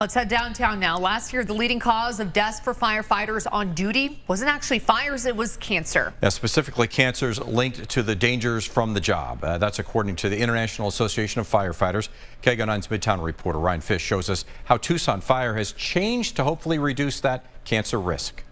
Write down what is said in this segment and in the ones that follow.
Let's head downtown now. Last year, the leading cause of deaths for firefighters on duty wasn't actually fires, it was cancer. Yeah, specifically cancers linked to the dangers from the job. That's according to the International Association of Firefighters. KGO 9's Midtown reporter Ryan Fish shows us how Tucson Fire has changed to hopefully reduce that cancer risk.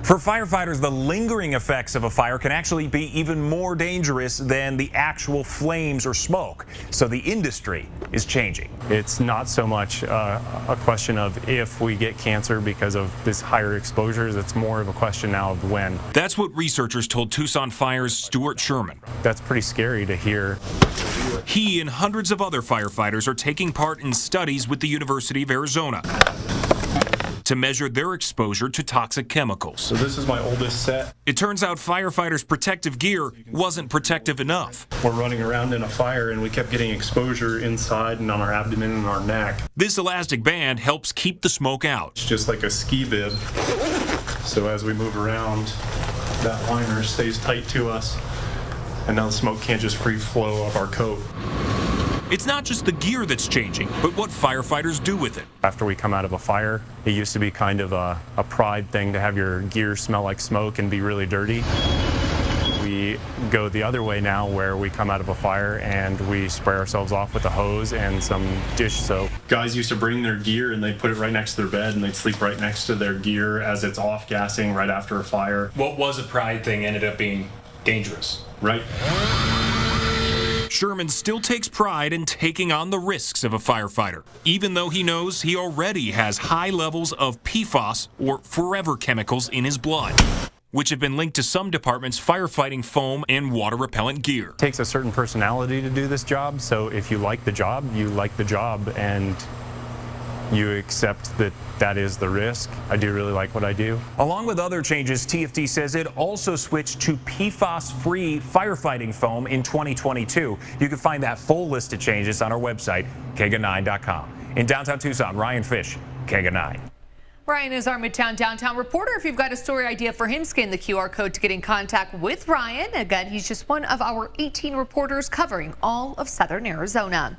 For firefighters, the lingering effects of a fire can actually be even more dangerous than the actual flames or smoke. So the industry is changing. It's not so much a question of if we get cancer because of this higher exposures. It's more of a question now of when. That's what researchers told Tucson Fire's Stuart Sherman. That's pretty scary to hear. He and hundreds of other firefighters are taking part in studies with the University of Arizona to measure their exposure to toxic chemicals. So this is my oldest set. It turns out firefighters' protective gear wasn't protective enough. We're running around in a fire and we kept getting exposure inside and on our abdomen and our neck. This elastic band helps keep the smoke out. It's just like a ski bib. So as we move around, that liner stays tight to us. And now the smoke can't just free flow off our coat. It's not just the gear that's changing, but what firefighters do with it. After we come out of a fire, it used to be kind of a pride thing to have your gear smell like smoke and be really dirty. We go the other way now where we come out of a fire and we spray ourselves off with a hose and some dish soap. Guys used to bring their gear and they'd put it right next to their bed and they'd sleep right next to their gear as it's off-gassing right after a fire. What was a pride thing ended up being dangerous. Right. Sherman still takes pride in taking on the risks of a firefighter, even though he knows he already has high levels of PFAS, or forever chemicals, in his blood, which have been linked to some departments' firefighting foam and water repellent gear. It takes a certain personality to do this job, so if you like the job, you like the job, and you accept that that is the risk. I do really like what I do. Along with other changes, TFD says it also switched to PFAS-free firefighting foam in 2022. You can find that full list of changes on our website, KGO9.com. In downtown Tucson, Ryan Fish, KGO 9. Ryan is our Midtown Downtown reporter. If you've got a story idea for him, scan the QR code to get in contact with Ryan. Again, he's just one of our 18 reporters covering all of Southern Arizona.